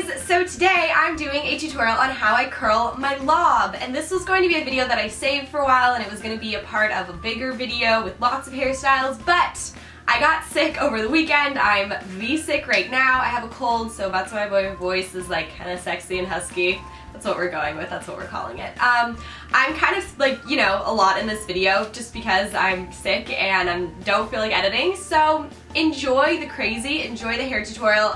guys, so today I'm doing a tutorial on how I curl my lob, and this was going to be a video that I saved for a while and it was going to be a part of a bigger video with lots of hairstyles, but I got sick over the weekend. I'm sick right now. I have a cold, so that's why my voice is like kind of sexy and husky. That's what we're going with, that's what we're calling it. I'm kind of like, you know, a lot in this video just because I'm sick and I don't feel like editing, so enjoy the crazy, enjoy the hair tutorial.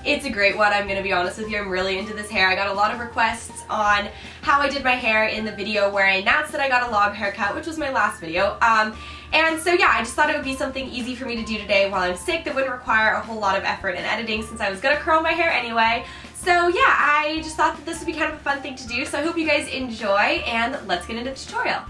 It's a great one, I'm going to be honest with you. I'm really into this hair. I got a lot of requests on how I did my hair in the video where I announced that I got a lob haircut, which was my last video. And so yeah, I just thought it would be something easy for me to do today while I'm sick that wouldn't require a whole lot of effort in editing since I was going to curl my hair anyway. So yeah, I just thought that this would be kind of a fun thing to do, so I hope you guys enjoy, and let's get into the tutorial.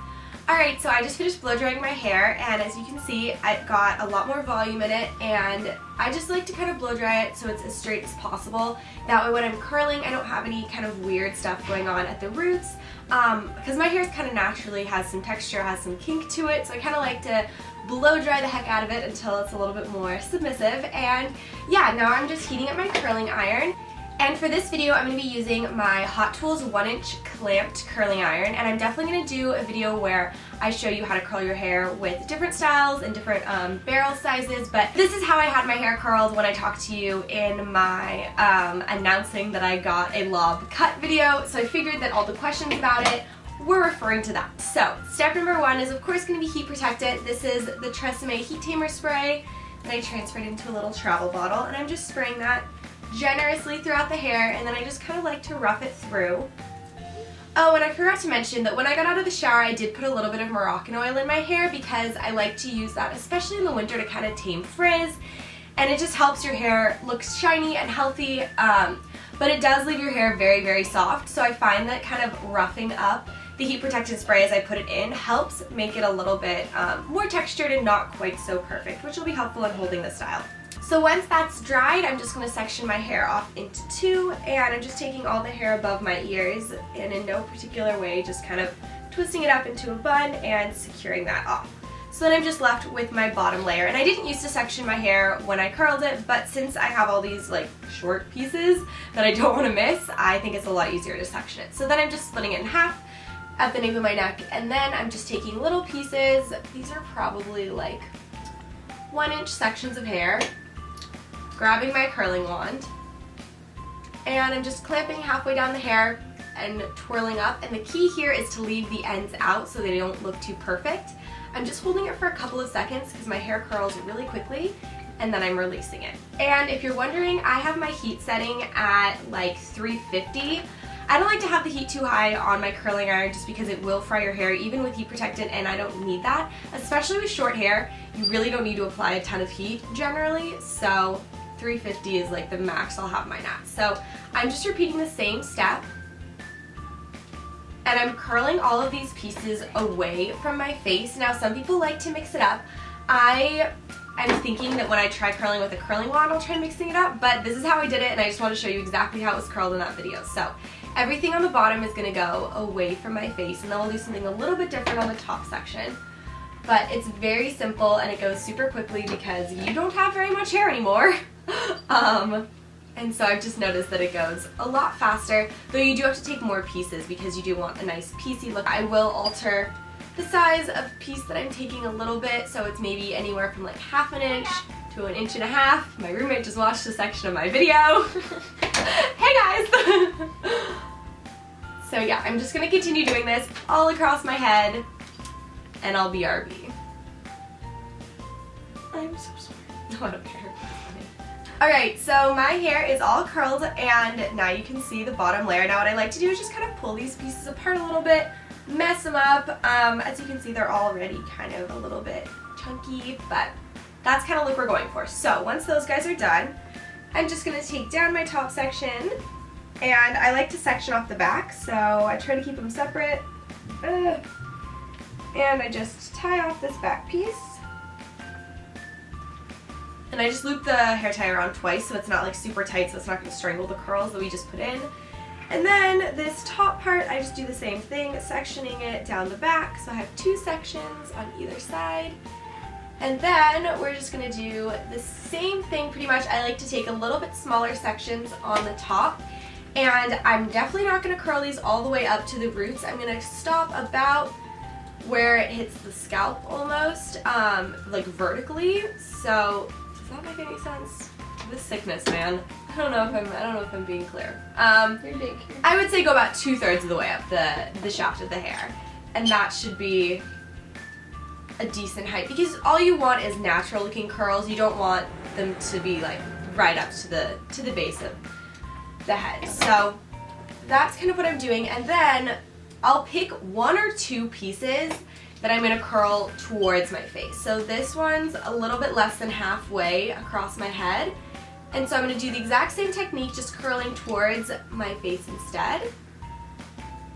Alright, so I just finished blow drying my hair, and as you can see, I've got a lot more volume in it, and I just like to kind of blow dry it so it's as straight as possible. That way when I'm curling, I don't have any kind of weird stuff going on at the roots, because my hair kind of naturally has some texture, has some kink to it, so I kind of like to blow dry the heck out of it until it's a little bit more submissive. And yeah, now I'm just heating up my curling iron. And for this video, I'm going to be using my Hot Tools 1-inch clamped curling iron, and I'm definitely going to do a video where I show you how to curl your hair with different styles and different barrel sizes, but this is how I had my hair curled when I talked to you in my announcing that I got a lob cut video, so I figured that all the questions about it were referring to that. So, step number one is of course going to be heat protectant. This is the Tresemme Heat Tamer spray that I transferred into a little travel bottle, and I'm just spraying that generously throughout the hair, and then I just kind of like to rough it through. Oh, and I forgot to mention that when I got out of the shower I did put a little bit of Moroccan oil in my hair because I like to use that especially in the winter to kind of tame frizz, and it just helps your hair look shiny and healthy, but it does leave your hair very, very soft, so I find that kind of roughing up the heat protectant spray as I put it in helps make it a little bit more textured and not quite so perfect, which will be helpful in holding the style. So once that's dried, I'm just going to section my hair off into two, and I'm just taking all the hair above my ears and in no particular way just kind of twisting it up into a bun and securing that off. So then I'm just left with my bottom layer, and I didn't used to section my hair when I curled it, but since I have all these like short pieces that I don't want to miss, I think it's a lot easier to section it. So then I'm just splitting it in half at the nape of my neck, and then I'm just taking little pieces. These are probably like 1-inch sections of hair, grabbing my curling wand, and I'm just clamping halfway down the hair and twirling up, and the key here is to leave the ends out so they don't look too perfect. I'm just holding it for a couple of seconds because my hair curls really quickly, and then I'm releasing it. And if you're wondering, I have my heat setting at like 350. I don't like to have the heat too high on my curling iron just because it will fry your hair even with heat protectant, and I don't need that. Especially with short hair, you really don't need to apply a ton of heat generally, so 350 is like the max I'll have mine at. So I'm just repeating the same step, and I'm curling all of these pieces away from my face. Now some people like to mix it up. I'm thinking that when I try curling with a curling wand I'll try mixing it up, but this is how I did it, and I just want to show you exactly how it was curled in that video. So everything on the bottom is going to go away from my face, and then we'll do something a little bit different on the top section. But it's very simple and it goes super quickly because you don't have very much hair anymore. And so I've just noticed that it goes a lot faster, though you do have to take more pieces because you do want a nice piecey look. I will alter the size of the piece that I'm taking a little bit, so it's maybe anywhere from like 1/2 inch to 1.5 inches. My roommate just watched a section of my video. Hey guys! So yeah, I'm just going to continue doing this all across my head, and I'll BRB. I'm so sorry. No, I don't care. Alright, so my hair is all curled, and now you can see the bottom layer. Now what I like to do is just kind of pull these pieces apart a little bit, mess them up. As you can see, they're already kind of a little bit chunky, but that's kind of look we're going for. So once those guys are done, I'm just going to take down my top section, and I like to section off the back, so I try to keep them separate. And I just tie off this back piece. And I just loop the hair tie around twice so it's not like super tight, so it's not going to strangle the curls that we just put in. And then this top part, I just do the same thing, sectioning it down the back. So I have 2 sections on either side. And then we're just gonna do the same thing pretty much. I like to take a little bit smaller sections on the top, and I'm definitely not gonna curl these all the way up to the roots. I'm gonna stop about where it hits the scalp almost, like vertically. So does that make any sense? This sickness, man. I don't know if I'm being clear. You're being clear. I would say go about 2/3 of the way up the shaft of the hair, and that should be a decent height, because all you want is natural looking curls. You don't want them to be like right up to the base of the head. So that's kind of what I'm doing, and then I'll pick 1 or 2 pieces that I'm gonna curl towards my face. So this one's a little bit less than halfway across my head, and so I'm gonna do the exact same technique, just curling towards my face instead.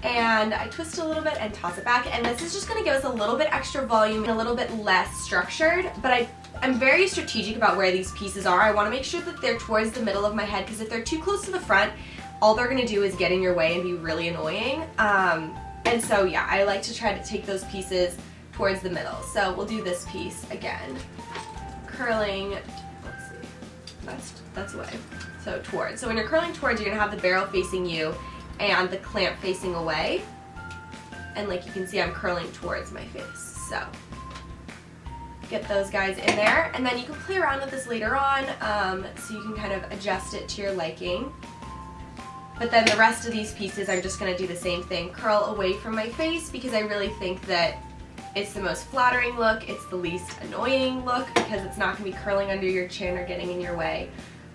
And I twist a little bit and toss it back, and this is just gonna give us a little bit extra volume and a little bit less structured, but I'm very strategic about where these pieces are. I wanna make sure that they're towards the middle of my head, because if they're too close to the front, all they're gonna do is get in your way and be really annoying. And so yeah, I like to try to take those pieces towards the middle. So we'll do this piece again. Curling, let's see, that's away. So towards. So when you're curling towards, you're gonna have the barrel facing you and the clamp facing away. And like you can see, I'm curling towards my face. So get those guys in there, and then you can play around with this later on, so you can kind of adjust it to your liking. But then the rest of these pieces, I'm just gonna do the same thing. Curl away from my face, because I really think that it's the most flattering look, it's the least annoying look, because it's not gonna be curling under your chin or getting in your way.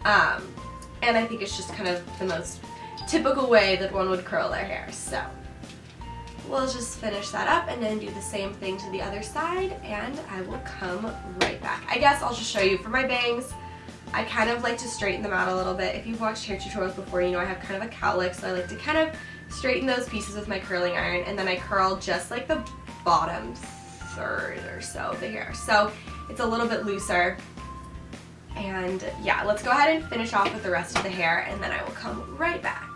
And I think it's just kind of the most typical way that one would curl their hair. So we'll just finish that up and then do the same thing to the other side, and I will come right back. I guess I'll just show you for my bangs. I kind of like to straighten them out a little bit. If you've watched hair tutorials before, you know I have kind of a cowlick, so I like to kind of straighten those pieces with my curling iron, and then I curl just like the bottom third or so of the hair. So it's a little bit looser. And yeah, let's go ahead and finish off with the rest of the hair, and then I will come right back.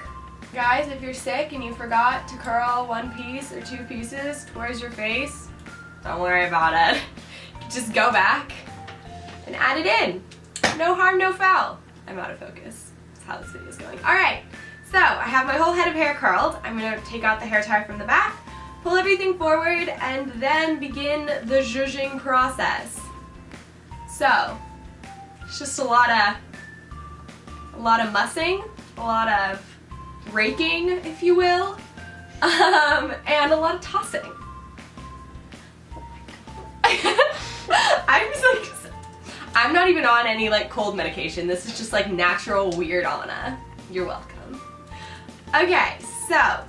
Guys, if you're sick and you forgot to curl 1 piece or 2 pieces towards your face, don't worry about it. Just go back and add it in. No harm, no foul. I'm out of focus. That's how this video is going. Alright, so I have my whole head of hair curled. I'm going to take out the hair tie from the back, pull everything forward, and then begin the zhuzhing process. So, it's just a lot of mussing, a lot of raking, if you will, and a lot of tossing. I'm not even on any like cold medication. This is just like natural weird Anna. You're welcome. Okay, so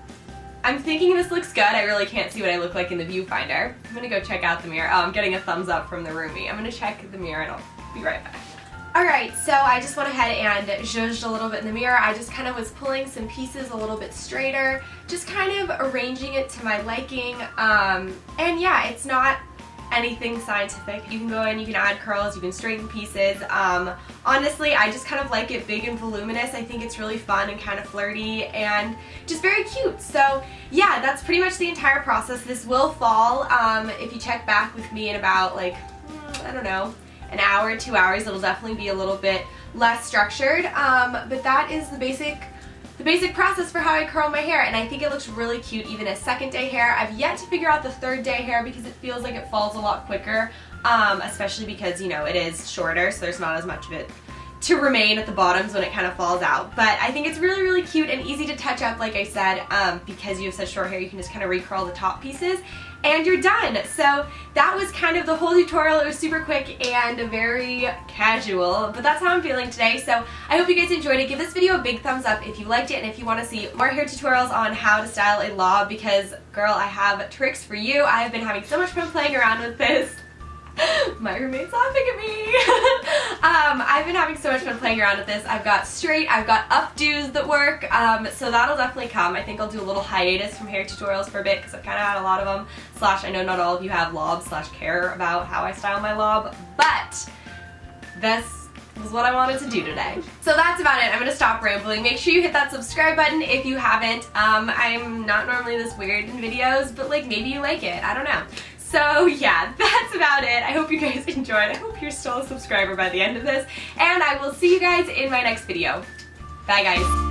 I'm thinking this looks good. I really can't see what I look like in the viewfinder. I'm gonna go check out the mirror. Oh, I'm getting a thumbs up from the roomie. I'm gonna check the mirror and I'll be right back. Alright, so I just went ahead and zhuzhed a little bit in the mirror. I just kind of was pulling some pieces a little bit straighter, just kind of arranging it to my liking. And yeah, it's not anything scientific. You can go in, you can add curls, you can straighten pieces. Honestly, I just kind of like it big and voluminous. I think it's really fun and kind of flirty and just very cute. So yeah, that's pretty much the entire process. This will fall. If you check back with me in about like, I don't know, an hour, 2 hours, it'll definitely be a little bit less structured. But that is the basic process for how I curl my hair, and I think it looks really cute even as second day hair. I've yet to figure out the third day hair because it feels like it falls a lot quicker, especially because, you know, it is shorter, so there's not as much of it to remain at the bottoms when it kind of falls out. But I think it's really, really cute and easy to touch up, like I said, because you have such short hair, you can just kind of recurl the top pieces and you're done. So that was kind of the whole tutorial. It was super quick and very casual, but that's how I'm feeling today. So I hope you guys enjoyed it. Give this video a big thumbs up if you liked it, and if you want to see more hair tutorials on how to style a lob, because girl, I have tricks for you. I have been having so much fun playing around with this. My roommate's laughing at me. I've been having so much fun playing around with this. I've got straight, I've got updos that work, so that'll definitely come. I think I'll do a little hiatus from hair tutorials for a bit because I've kind of had a lot of them, slash I know not all of you have lobs slash care about how I style my lob, but this was what I wanted to do today. So that's about it. I'm gonna stop rambling. Make sure you hit that subscribe button if you haven't. I'm not normally this weird in videos, but like maybe you like it. I don't know. So yeah, that's about it. I hope you guys enjoyed. I hope you're still a subscriber by the end of this, and I will see you guys in my next video. Bye guys.